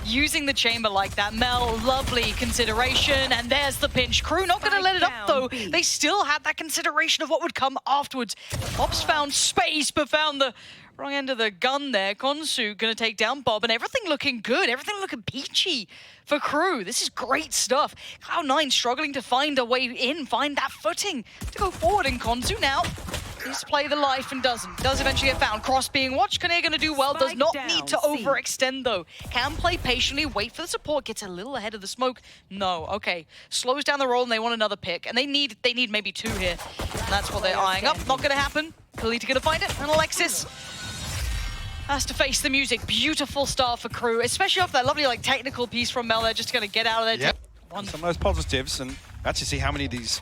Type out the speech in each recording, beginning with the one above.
using the chamber like that. Mel, lovely consideration, and there's the pinch. KRÜ not going to let it up, though. They still had that consideration of what would come afterwards. Bob's found space, but found the wrong end of the gun there. Consu going to take down Bob, and everything looking good. Everything looking peachy for KRÜ. This is great stuff. Cloud9 struggling to find a way in, find that footing to go forward, and Consu now needs to play the life and does eventually get found. Cross being watched. conir going to do well. Does not need to overextend, though. Can play patiently, wait for the support. Gets a little ahead of the smoke. No, okay. Slows down the roll, and they want another pick. And they need maybe 2 here. And that's what they're eyeing up. Not going to happen. Kalita going to find it. And Alexis has to face the music. Beautiful start for KRÜ, especially off that lovely technical piece from Mel. They're just going to get out of there. Yep. Some of those positives, and actually see how many of these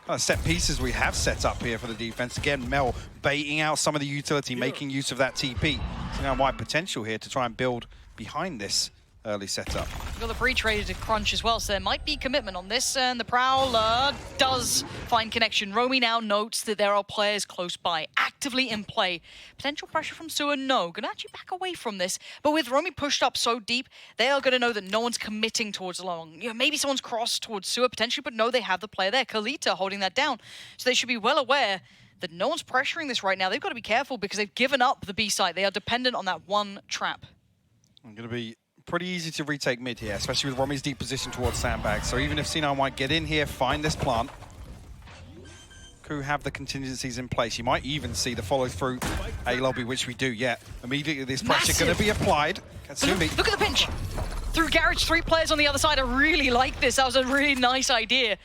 kind of set pieces we have set up here for the defense. Again, Mel baiting out some of the utility, making use of that TP. So now wide potential here to try and build behind this early setup. We've got the breach ready to crunch as well, so there might be commitment on this, and the Prowler does find connection. Romi now notes that there are players close by, actively in play. Potential pressure from Sewer, no. Gonna actually back away from this, but with Romi pushed up so deep, they are gonna know that no one's committing towards the long. You know, maybe someone's crossed towards Sewer potentially, but no, they have the player there. Kalita holding that down, so they should be well aware that no one's pressuring this right now. They've got to be careful because they've given up the B site. They are dependent on that one trap. I'm gonna be pretty easy to retake mid here, especially with Romi's deep position towards sandbags. So even if Cloud9 White get in here, find this plant, KRÜ have the contingencies in place. You might even see the follow through A lobby, which we do. Yeah, immediately this pressure going to be applied. Katsumi. Look at the pinch. Through garage, 3 players on the other side. I really like this. That was a really nice idea.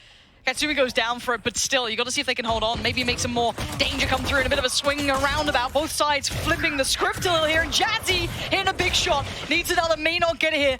Katsumi goes down for it, but still, you got to see if they can hold on. Maybe make some more danger come through in a bit of a swing around about. Both sides flipping the script a little here, and Jazzy hitting a big shot. Needs another, may not get it here.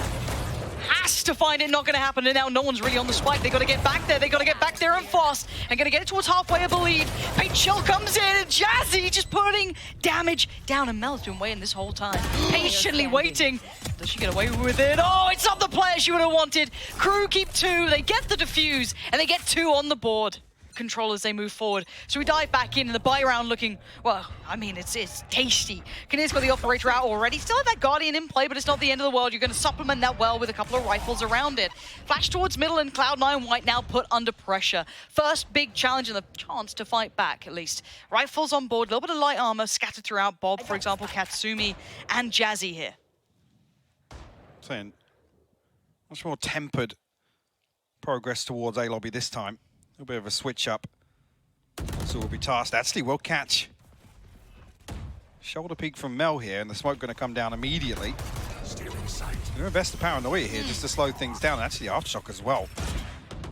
Has to find it, not going to happen, and now no one's really on the spike. They got to get back there. They got to get back there and fast. And going to get it towards halfway, I believe. Bait shell comes in, and Jazzy just putting damage down. And Mel's been waiting this whole time, patiently waiting. Does she get away with it? Oh, it's not the player she would have wanted. KRÜ keep 2. They get the defuse, and they get 2 on the board. Control as they move forward. So we dive back in, and the buy round looking, well, I mean, it's tasty. conir's got the operator out already. Still have that Guardian in play, but it's not the end of the world. You're going to supplement that well with a couple of rifles around it. Flash towards middle, and Cloud9 White now put under pressure. First big challenge and the chance to fight back, at least. Rifles on board, a little bit of light armor scattered throughout. Bob, for example, Katsumi, and Jazzy here. Saying much more tempered progress towards A lobby this time. A bit of a switch up. So we'll be tasked. Actually, we'll catch shoulder peek from Mel here, and the smoke going to come down immediately. Going to invest the paranoia here just to slow things down. Actually, aftershock as well.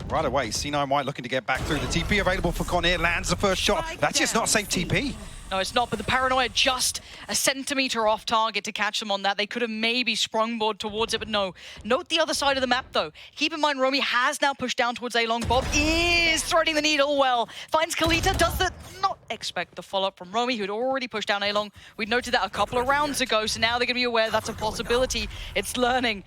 Right away, Cloud9 White looking to get back through. The TP available for conir, lands the first shot. That's just not safe TP. No, it's not, but the paranoia just a centimeter off target to catch them on that. They could have maybe sprungboard towards it, but no. Note the other side of the map, though. Keep in mind, Romi has now pushed down towards A-long. Bob is threading the needle well. Finds Kalita, does the not expect the follow-up from Romi, who had already pushed down A-long. We noted that a couple of rounds ago, so now they're going to be aware that's a possibility. It's learning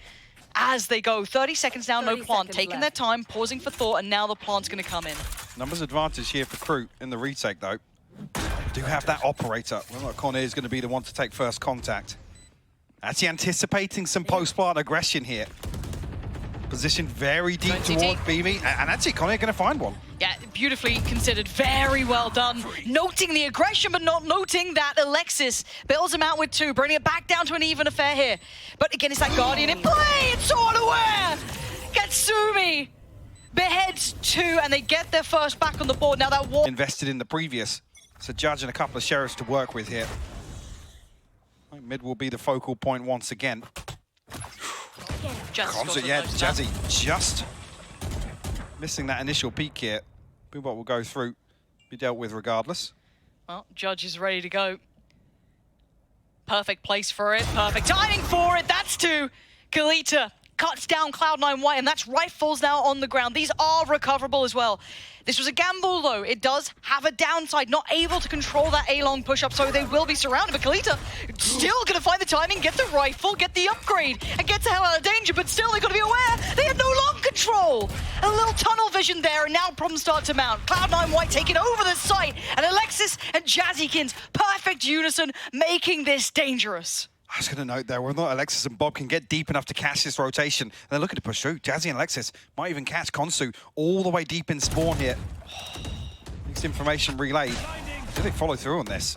as they go. 30 seconds now, no plant. Taking their time, pausing for thought, and now the plant's going to come in. Numbers advantage here for KRÜ in the retake, though. Do have that operator. Well, conir is going to be the one to take first contact. Actually anticipating some post-plant aggression here. Positioned very deep toward BB, and actually conir going to find one. Yeah, beautifully considered. Very well done. Noting the aggression, but not noting that Alexis bails him out with 2, bringing it back down to an even affair here. But again, it's that Guardian in play. It's so unaware. Katsumi beheads 2, and they get their first back on the board. Now that war invested in the previous. So Judge and a couple of sheriffs to work with here. I think mid will be the focal point once again. Concert, yeah, Jazzy just missing that initial peak here. Boobot will go through, be dealt with regardless. Well, Judge is ready to go. Perfect place for it, perfect timing for it. That's 2. Kalita cuts down Cloud9 White, and that's rifles now on the ground. These are recoverable as well. This was a gamble, though. It does have a downside, not able to control that A-long push-up, so they will be surrounded. But Kalita still going to find the timing, get the rifle, get the upgrade, and get the hell out of danger. But still, they've got to be aware they have no long control. A little tunnel vision there, and now problems start to mount. Cloud9 White taking over the site, and Alexis and Jazzykins, perfect unison, making this dangerous. I was going to note there, whether or not Alexis and Bob can get deep enough to catch this rotation. And they're looking to push through. Jazzy and Alexis might even catch Consu all the way deep in spawn here. Next information relayed. Do they follow through on this?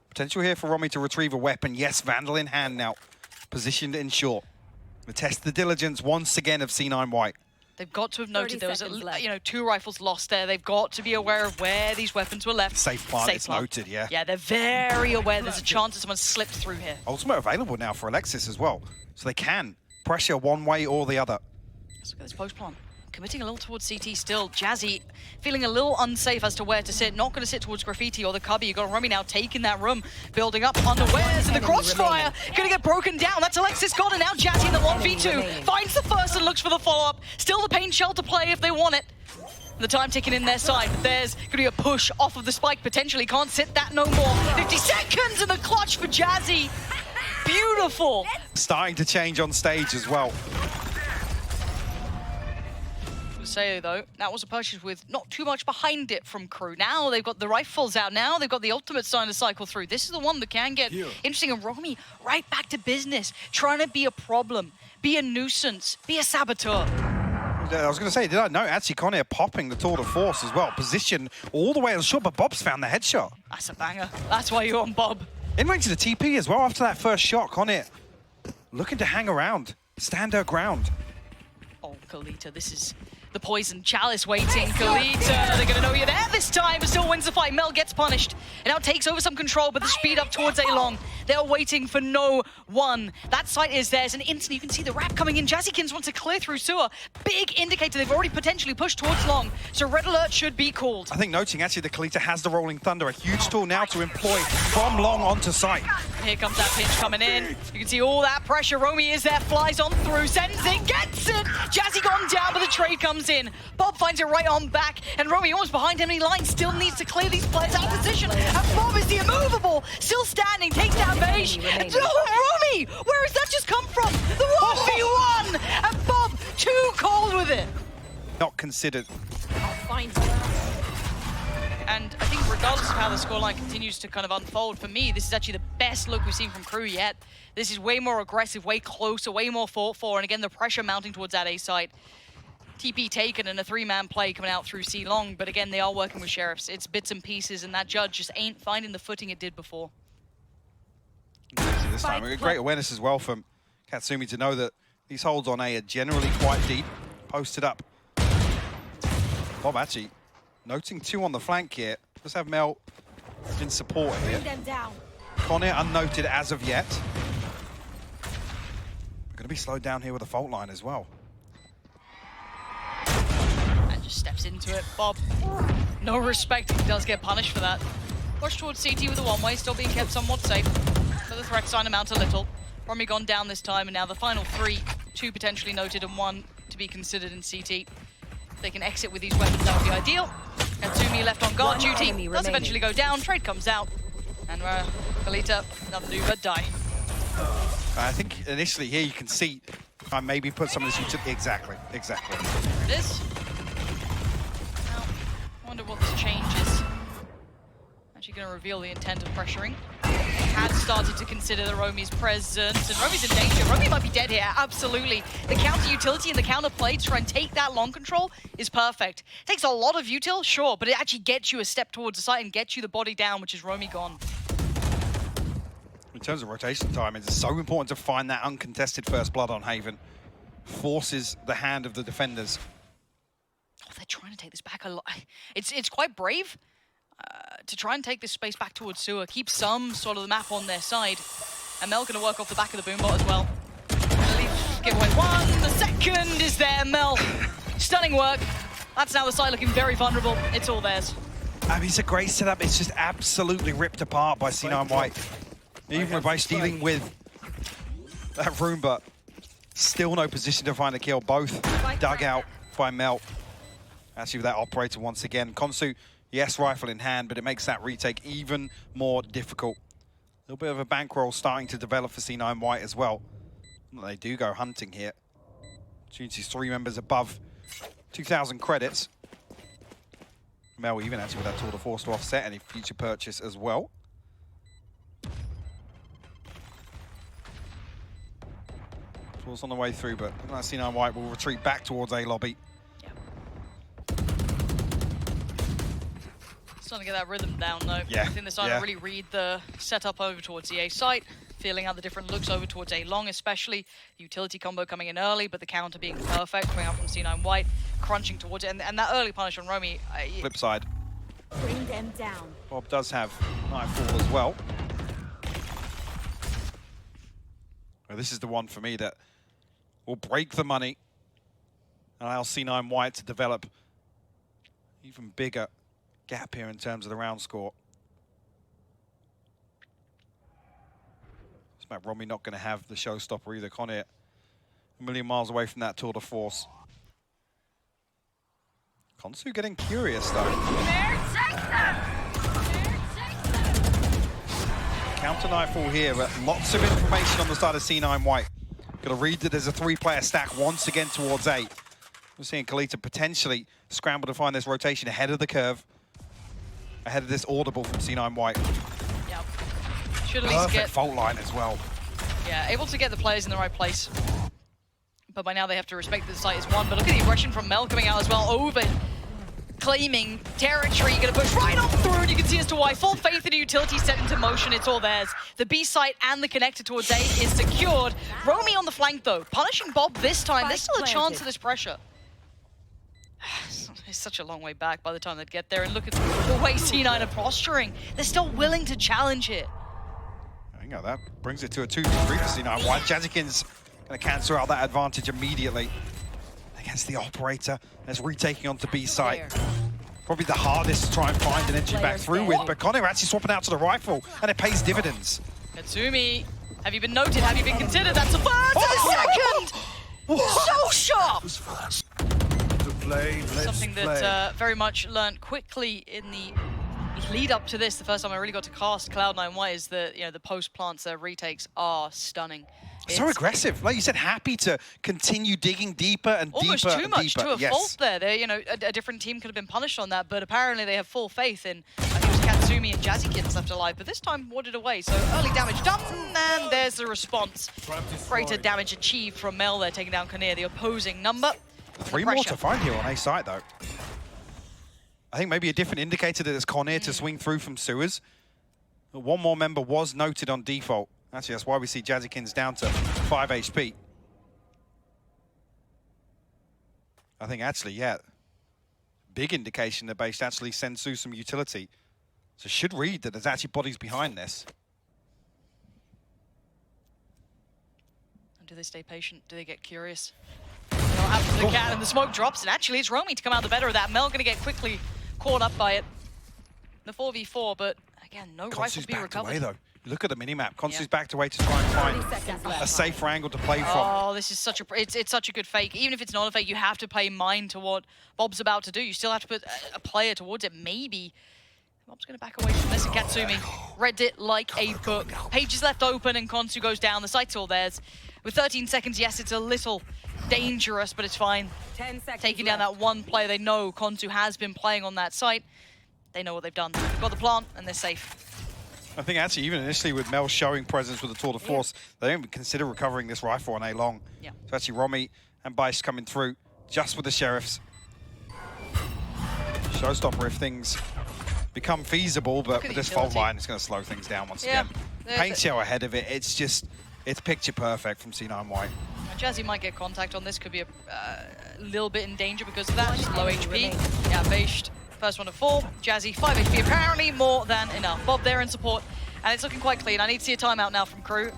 Potential here for Romi to retrieve a weapon. Yes, Vandal in hand now. Positioned in short. We test the diligence once again of C9 White. They've got to have noted there was, 2 rifles lost there. They've got to be aware of where these weapons were left. Safe plant, it's noted, yeah. Yeah, they're very aware there's a chance that someone slipped through here. Ultimate available now for Alexis as well. So they can pressure one way or the other. Let's look at this post plant. Committing a little towards CT still. Jazzy feeling a little unsafe as to where to sit. Not going to sit towards Graffiti or the Cubby. You've got Romi now taking that room. Building up unawares, and the crossfire going to get broken down. That's Alexis got it now. Jazzy in the 1v2. Finds the first and looks for the follow-up. Still the paint shell to play if they want it. The time ticking in their side. There's going to be a push off of the spike. Potentially can't sit that no more. 50 seconds in the clutch for Jazzy. Beautiful. Starting to change on stage as well. Say though, that was a purchase with not too much behind it from KRÜ. Now they've got the rifles out. Now they've got the ultimate starting to cycle through. This is the one that can get interesting. And Romi right back to business, trying to be a problem, be a nuisance, be a saboteur. I was going to say, did I know actually Conir popping the tour de force as well? Position all the way on short, but Bob's found the headshot. That's a banger. That's why you're on Bob. In range of the TP as well after that first shot. Conir looking to hang around, stand her ground. Oh, Kalita, this is the poison chalice waiting. Kalita, they're going to know you're there this time, but still wins the fight. Mel gets punished and now takes over some control, but the speed up towards A-Long. They're waiting for no one. That site is theirs, and instantly you can see the wrap coming in. Jazzykins wants to clear through sewer. Big indicator they've already potentially pushed towards Long, so red alert should be called. I think noting actually the Kalita has the Rolling Thunder, a huge tool now to employ from Long onto site. Here comes that pinch coming in. You can see all that pressure. Romi is there, flies on through, sends it, gets it. Jazzy gone down, but the trade comes in. Bob finds it right on back, and Romi almost behind him, and he line still needs to clear these players out of position. And Bob is the immovable, still standing, takes down baesht. And Romi, where has that just come from? The 1v1, and Bob too cold with it. Not considered. And I think regardless of how the scoreline continues to kind of unfold, for me, this is actually the best look we've seen from KRÜ yet. This is way more aggressive, way closer, way more fought for, and again, the pressure mounting towards that A site. TP taken and a 3-man play coming out through C Long, but again, they are working with sheriffs. It's bits and pieces, and that judge just ain't finding the footing it did before. This time, a great awareness as well from Katsumi to know that these holds on A are generally quite deep, posted up. Bob actually noting 2 on the flank here. Let's have Mel in support here. Conir unnoted as of yet. We're going to be slowed down here with a fault line as well. And just steps into it. Bob, no respect. He does get punished for that. Push towards CT with a one-way, still being kept somewhat safe. But the threat sign amount a little. Romi gone down this time, and now the final 3, 2 potentially noted and 1 to be considered in CT. If they can exit with these weapons, that would be ideal. Katsumi left on guard duty, does eventually go down, trade comes out, and Kalita, nothing to do but die. I think initially here you can see I maybe put some of this utility. Exactly. There it is. Now, I wonder what this change is. Actually going to reveal the intent of pressuring. Had started to consider the Romi's presence, and Romi's in danger. Romi might be dead here, absolutely. The counter utility and the counter play to try and take that long control is perfect. Takes a lot of util, sure, but it actually gets you a step towards the site and gets you the body down, which is Romi gone. In terms of rotation time, it's so important to find that uncontested first blood on Hven. Forces the hand of the defenders. Oh, they're trying to take this back a lot. It's quite brave. To try and take this space back towards sewer, keep some sort of the map on their side. And Mel going to work off the back of the boombot as well. Give away 1, the second is there, Mel. Stunning work. That's now the side looking very vulnerable. It's all theirs. I mean, it's a great setup. It's just absolutely ripped apart by C9 White. Even by dealing with that room, but still no position to find a kill. Both dug out by Mel. Actually, with that operator once again. Consu, yes, rifle in hand, but it makes that retake even more difficult. A little bit of a bankroll starting to develop for C9 White as well. They do go hunting here. Opportunities 3 members above 2,000 credits. Mel even actually with that tour de force to offset any future purchase as well. Force on the way through, but I see C9 White will retreat back towards A lobby. Starting to get that rhythm down though. Yeah. I think they're starting to really read the setup over towards the A site, feeling how the different looks over towards A long, especially the utility combo coming in early, but the counter being perfect, coming out from C9 White, crunching towards it, and that early punish on Romi. Flip side. Bring them down. Bob does have Nightfall as well. Well, this is the one for me that will break the money and allow C9 White to develop even bigger gap here in terms of the round score. It's about Romi not going to have the showstopper either. Conir a million miles away from that tour de force. Consu getting curious though. Counter Nightfall here, but lots of information on the side of C9 White. Gonna read that there's a three-player stack once again towards A. We're seeing Kalita potentially scramble to find this rotation ahead of the curve. Ahead of this audible from C9 White. Yep. Should at least Perfect get fault line as well. Yeah, able to get the players in the right place. But by now they have to respect that the site is one. But look at the aggression from Mel coming out as well. Over claiming territory, gonna push right on through, and you can see as to why. Full faith in the utility set into motion, it's all theirs. The B site and the connector towards A is secured. Romi on the flank though, punishing Bob this time. There's still a chance of this pressure. It's such a long way back by the time they'd get there, and look at the way C9 are posturing. They're still willing to challenge it. I think that brings it to a 2-3 for C9 White. Jazikin's gonna cancel out that advantage immediately against the operator. That's retaking onto B site. Probably the hardest to try and find an entry back through with, but Conir actually swapping out to the rifle, and it pays dividends. Katsumi, have you been noted? Have you been considered? That's the first and the second! So sharp! Something that very much learned quickly in the lead up to this. The first time I really got to cast Cloud9 White is that, the post plants, their retakes are stunning. So aggressive, like you said, happy to continue digging deeper and almost deeper too much deeper. to a fault there. They, a different team could have been punished on that, but apparently they have full faith in, I think it was Katsumi and Jazikins left alive, but this time warded away. So early damage done, and there's the response. Greater damage achieved from Mel there, taking down Conir, the opposing number. 3 more to find here on A site though. I think maybe a different indicator that it's Conir to swing through from sewers. One more member was noted on default. Actually, that's why we see Jazikins down to 5 HP. I think actually, yeah, big indication that baesht actually sends through some utility. So should read that there's actually bodies behind this. And do they stay patient? Do they get curious? What happens to the cat, and the smoke drops, and actually it's Romi to come out the better of that. Mel gonna get quickly caught up by it. The 4v4, but again, no rifle to be recovered. Away, though. Look at the minimap. Consu's backed away to try and find a safer angle to play from. Oh, this is such a it's such a good fake. Even if it's not a fake, you have to pay mind to what Bob's about to do. You still have to put a player towards it. Maybe Bob's going to back away from this, and Katsumi read it like a book. Page is left open, and Consu goes down. The site's all theirs. With 13 seconds, yes, it's a little dangerous, but it's fine. 10 seconds Taking down that one player they know Consu has been playing on that site. They know what they've done. They've got the plant, and they're safe. I think actually even initially with Mel showing presence with the tour de force, they don't even consider recovering this rifle on A long. Yeah. So actually Romi and baesht coming through just with the sheriffs. Showstopper if things become feasible, but with this fault line, it's going to slow things down once again. Paint shell ahead of it, it's picture perfect from C9 White. Jazzy might get contact on this, could be a little bit in danger because of that, just low HP. Yeah, baesht. First one to fall. Jazzy, 5 HP, apparently more than enough. Bob there in support, and it's looking quite clean. I need to see a timeout now from KRÜ.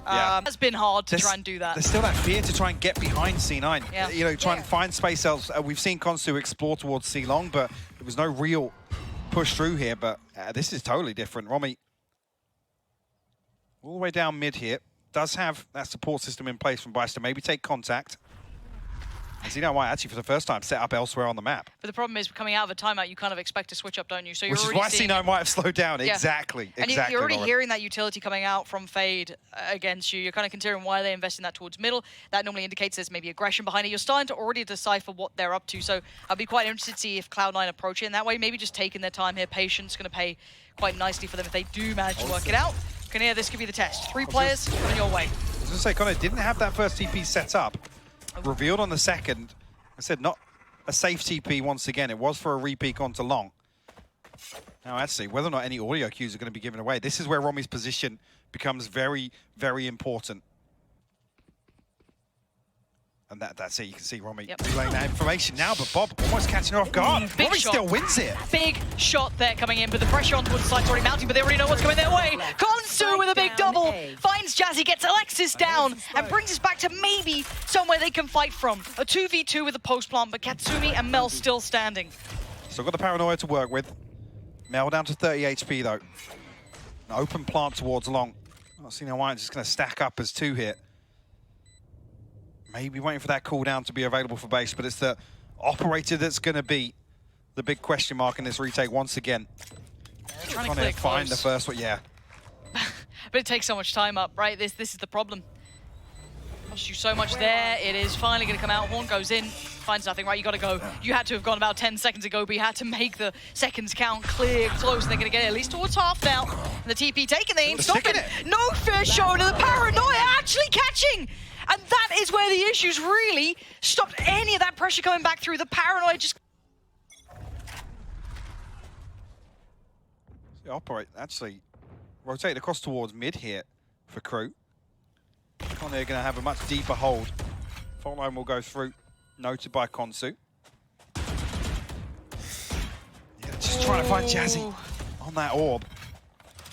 It's been hard to try and do that. There's still that fear to try and get behind C9. Yeah. Try and find space else. We've seen Consu explore towards C long, but there was no real push through here. But this is totally different. Romi, all the way down mid here, does have that support system in place from baesht to maybe take contact. And C9 White actually for the first time set up elsewhere on the map. But the problem is coming out of a timeout, you kind of expect to switch up, don't you? So Which is why C9 White have slowed down. Yeah. Exactly. And exactly. you're already hearing that utility coming out from Fade against you. You're kind of considering why they invest in that towards middle. That normally indicates there's maybe aggression behind it. You're starting to already decipher what they're up to. So I'd be quite interested to see if Cloud9 approach it in that way. Maybe just taking their time here. Patience going to pay quite nicely for them if they do manage to work it out. Conir, this could be the test. 3 players on your way. I was going to to say, Conor didn't have that first TP set up. Revealed on the second. I said not a safe TP once again. It was for a repeat onto long. Now, actually, whether or not any audio cues are going to be given away, this is where Romi's position becomes very, very important. And that's it. You can see Romi relaying that information now, but Bob almost catching her off guard. Romi still wins it. Big shot there coming in, but the pressure on towards the side's already mounting, but they already know what's coming their way. Consu with a big double, finds Jazzy, gets Alexis down, and brings us back to maybe somewhere they can fight from. A 2v2 with a post plant, but Katsumi and Mel still standing. Still got the paranoia to work with. Mel down to 30 HP though. An open plant towards long. Not seeing how White's just going to stack up as two here. Maybe waiting for that cooldown to be available for baesht, but it's the operator that's going to be the big question mark in this retake once again. Trying to find the first one, yeah. But it takes so much time up, right? This is the problem. Costs you so much there. It is finally going to come out. Horn goes in, finds nothing, right? You got to go. You had to have gone about 10 seconds ago, but you had to make the seconds count clear, close, and they're going to get it at least towards half now. And the TP taken, they ain't stopping. No fair show to the paranoia actually catching. And that is where the issues really stopped any of that pressure coming back through. The paranoia just... So operate, actually, rotate across towards mid here for KRÜ. Conir going to have a much deeper hold. Fault line will go through, noted by consu. Yeah, just trying to find Jazzy on that orb.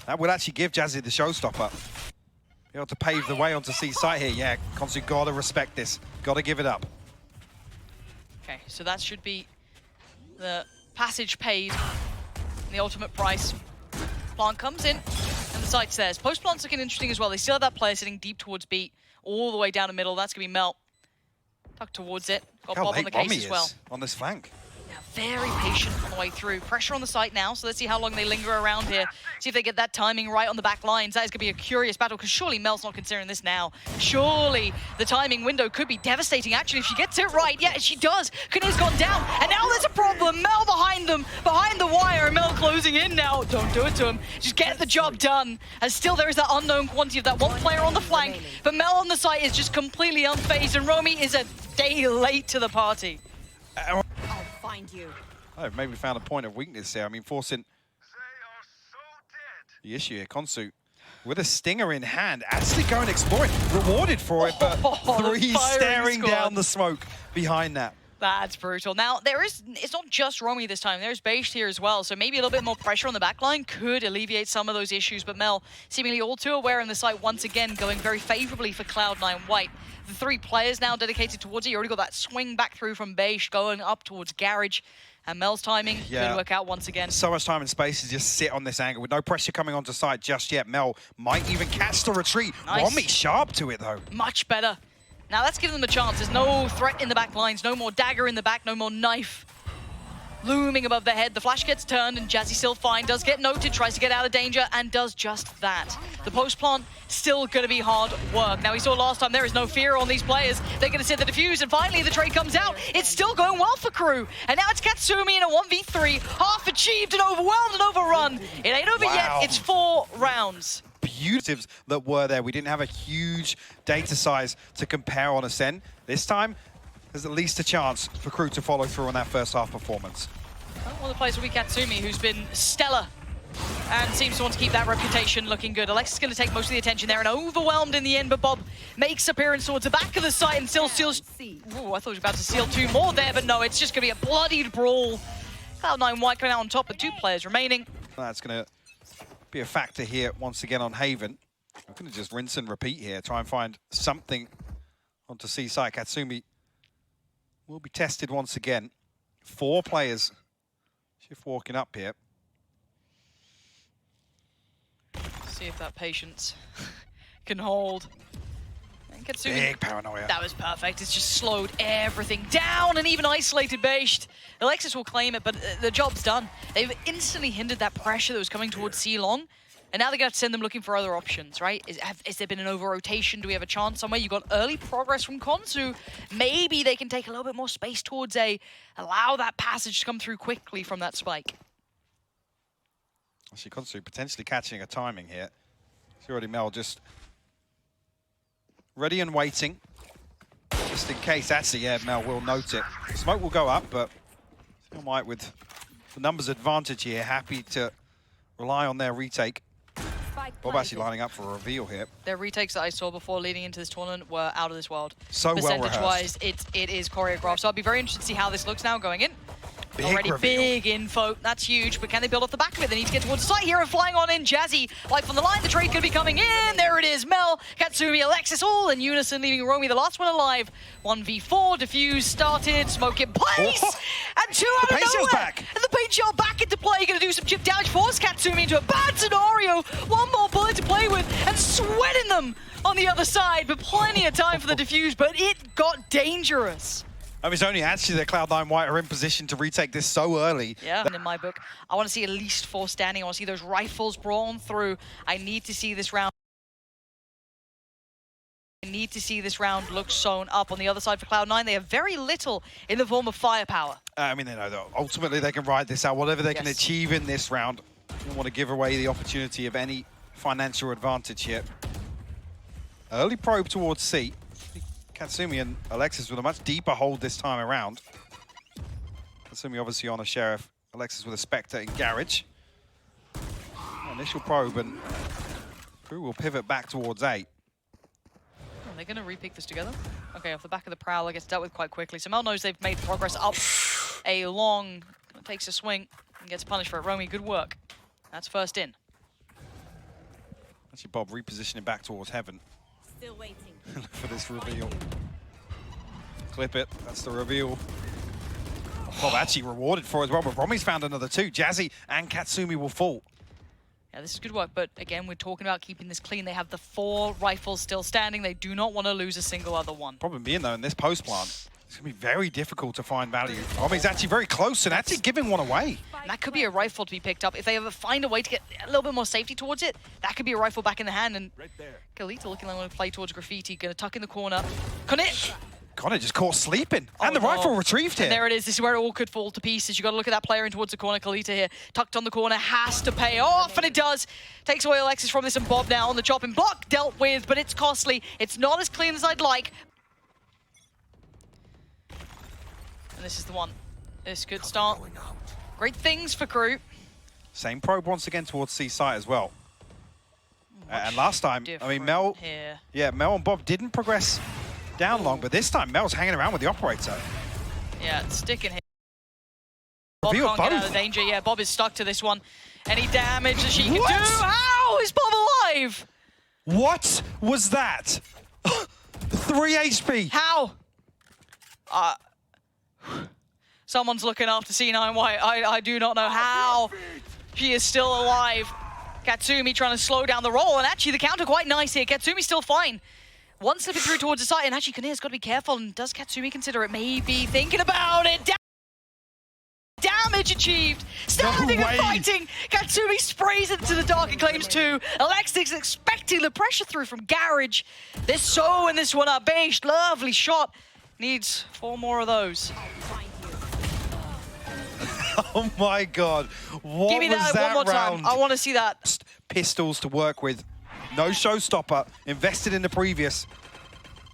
That would actually give Jazzy the showstopper. Be able to pave the way onto C site here. Yeah, consu gotta respect this. Gotta give it up. Okay, so that should be the passage paid, the ultimate price. Plant comes in, and the site's theirs. Post plant's looking interesting as well. They still have that player sitting deep towards B, all the way down the middle. That's gonna be Mel. Tuck towards it. Got Bob on the case as well. On this flank. Yeah, very patient on the way through. Pressure on the site now, so let's see how long they linger around here. See if they get that timing right on the back lines. That is going to be a curious battle, because surely Mel's not considering this now. Surely the timing window could be devastating, actually, if she gets it right. Yeah, she does. Conir's gone down, and now there's a problem. Mel behind them, behind the wire, and Mel closing in now. Don't do it to him. Just get the job done. And still there is that unknown quantity of that one player on the flank, but Mel on the site is just completely unfazed, and Romi is a day late to the party. I'll find you. Oh, maybe found a point of weakness there. I mean, forcing the issue here. Consu with a stinger in hand, actually going exploring, rewarded for it, but three staring down the smoke behind that. That's brutal. Now, it's not just Romi this time. There's baesht here as well, so maybe a little bit more pressure on the backline could alleviate some of those issues, but Mel seemingly all too aware in the site once again, going very favorably for Cloud9 White. The three players now dedicated towards it. You already got that swing back through from baesht going up towards Garage. And Mel's timing could work out once again. So much time and space to just sit on this angle with no pressure coming onto site just yet. Mel might even catch the retreat. Nice. Romi sharp to it though. Much better. Now that's giving them a chance. There's no threat in the back lines, no more dagger in the back, no more knife looming above their head. The flash gets turned and Jazzy still fine, does get noted, tries to get out of danger, and does just that. The post plant still gonna be hard work. Now we saw last time there is no fear on these players. They're gonna sit the defuse, and finally the trade comes out. It's still going well for KRÜ. And now it's Katsumi in a 1v3, half achieved and overwhelmed and overrun. It ain't over yet, it's 4 rounds. Beautiful that were there. We didn't have a huge data size to compare on Ascend. This time, there's at least a chance for KRÜ to follow through on that first half performance. Well, one of the players will be Katsumi, who's been stellar and seems to want to keep that reputation looking good. Alexis is going to take most of the attention there and overwhelmed in the end, but Bob makes appearance towards the back of the site and still seals... Ooh, I thought he was about to seal 2 more there, but no, it's just going to be a bloodied brawl. Cloud9 White coming out on top with 2 players remaining. That's going to be a factor here once again on Hven. I'm going to just rinse and repeat here, try and find something onto C site. Katsumi will be tested once again. 4 players shift walking up here. See if that patience can hold. And Katsumi, big paranoia. That was perfect. It's just slowed everything down and even isolated baesht. Alexis will claim it, but the job's done. They've instantly hindered that pressure that was coming towards C-Long. And now they got to send them looking for other options, right? Has there been an over-rotation? Do we have a chance somewhere? You got early progress from Consu. Maybe they can take a little bit more space towards A, allow that passage to come through quickly from that spike. Actually, Consu potentially catching a timing here. See already Mel just ready and waiting. Just in case, actually, yeah, Mel will note it. Smoke will go up, but White with the numbers advantage here, happy to rely on their retake. Bob actually lining up for a reveal here. Their retakes that I saw before leading into this tournament were out of this world. So well rehearsed. Percentage-wise, it is choreographed. So I'll be very interested to see how this looks now going in. Big Already reveal. Big info. That's huge, but can they build off the back of it? They need to get towards the site here and flying on in. Jazzy, life on the line. The trade going to be coming in. There it is. Mel, Katsumi, Alexis, all in unison, leaving Romi the last one alive. 1v4, defuse started, smoke in place, and two out of nowhere. Back. And the paint shell back into play. Going to do some chip damage, force Katsumi into a bad scenario. One more bullet to play with, and sweating them on the other side. But plenty of time for the defuse, but it got dangerous. I mean, it's only actually that Cloud9 White are in position to retake this so early. Yeah, in my book, I want to see at least 4 standing. I want to see those rifles brawn through. I need to see this round. I need to see this round look sewn up. On the other side for Cloud9, they have very little in the form of firepower. I mean, they know that ultimately they can ride this out. Whatever they can achieve in this round, they don't want to give away the opportunity of any financial advantage here. Early probe towards C. Katsumi and Alexis with a much deeper hold this time around. Katsumi obviously on a Sheriff, Alexis with a Spectre in Garage. Initial probe, and KRÜ will pivot back towards A. Are they going to repick this together? Okay, off the back of the Prowler gets dealt with quite quickly. So Mel knows they've made progress up a long, takes a swing and gets punished for it. Romi, good work. That's first in. Actually, Bob repositioning back towards Hven. Still waiting. For this reveal. Clip it, that's the reveal. Bob actually rewarded for it as well, but Romi's found another 2. Jazzy and Katsumi will fall. Yeah, this is good work, but again, we're talking about keeping this clean. They have the 4 rifles still standing. They do not want to lose a single other one. Problem being, though, in this post plant, it's going to be very difficult to find value. Romi's actually very close and actually giving one away. And that could be a rifle to be picked up. If they ever find a way to get a little bit more safety towards it, that could be a rifle back in the hand. And Kalita looking like want to play towards Graffiti, going to tuck in the corner. Conir just caught sleeping. And the rifle retrieved here. And there it is. This is where it all could fall to pieces. You got to look at that player in towards the corner. Kalita here, tucked on the corner, has to pay off, and it does. Takes away Alexis from this, and Bob now on the chopping block, dealt with, but it's costly. It's not as clean as I'd like. And this is the one. This could start great things for KRÜ. Same probe once again towards C site as well. And last time, I mean, Mel, Mel and Bob didn't progress down long, but this time Mel's hanging around with the operator. Yeah, it's sticking here. Bob can't get out of danger. Yeah, Bob is stuck to this one. Any damage that she can do? How is Bob alive? What was that? 3 HP. How? Someone's looking after C9 White. I do not know how she is still alive. Katsumi trying to slow down the roll, and actually the counter quite nice here. Katsumi's still fine. One slipping through towards the site, and actually Conir's got to be careful. And does Katsumi consider it? Maybe thinking about it. Damage achieved. Standing and fighting. Katsumi sprays into the dark and claims 2. Alexis expecting the pressure through from Garage. They're sewing this one up. baesht, lovely shot. Needs 4 more of those. Oh my God. What Give me that one more time. I want to see that. Pistols to work with. No showstopper. Invested in the previous.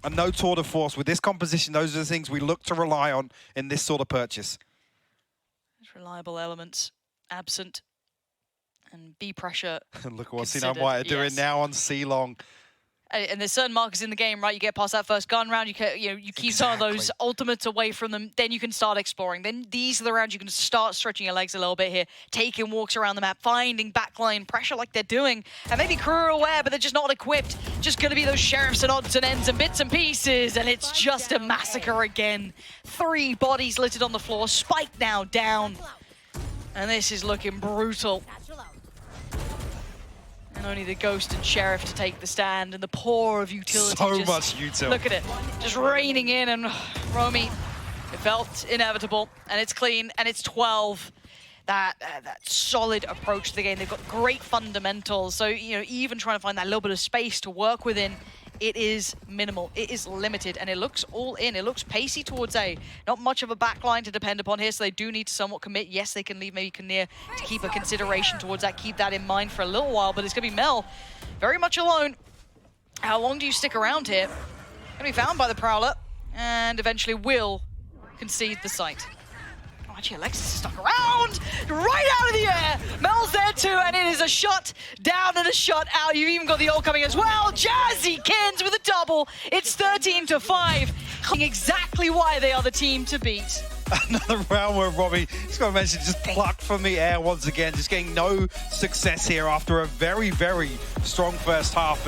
And no tour de force. With this composition, those are the things we look to rely on in this sort of purchase. There's reliable elements absent. And B pressure. And look what C9 White are doing now on C-Long. And there's certain markers in the game, right? You get past that first gun round, you keep some of those ultimates away from them, then you can start exploring. Then these are the rounds you can start stretching your legs a little bit here, taking walks around the map, finding backline pressure like they're doing. And maybe KRÜ are aware, but they're just not equipped. Just going to be those sheriffs and odds and ends and bits and pieces, and it's just a massacre again. 3 bodies littered on the floor, Spike now down. And this is looking brutal. And only the Ghost and Sheriff to take the stand, and the poor of utility. So much utility. Look at it, just raining in, and Romi, it felt inevitable, and it's clean, and it's 12. That solid approach to the game. They've got great fundamentals, so even trying to find that little bit of space to work within, it is minimal, it is limited, and it looks all in. It looks pacey towards A. Not much of a backline to depend upon here, so they do need to somewhat commit. Yes, they can leave maybe conir to keep a consideration towards that, keep that in mind for a little while, but it's going to be Mel very much alone. How long do you stick around here? Gonna be found by the Prowler, and eventually will concede the site. Oh, actually, Alexis is stuck around! Right out of the air! Mel's there too, and it is a shot down and a shot out. You've even got the ult coming as well. Jazzy Kins with a double. It's 13-5. Exactly why they are the team to beat. Another round where Robbie, just got to mention, just plucked from the air once again, just getting no success here after a very, very strong first half.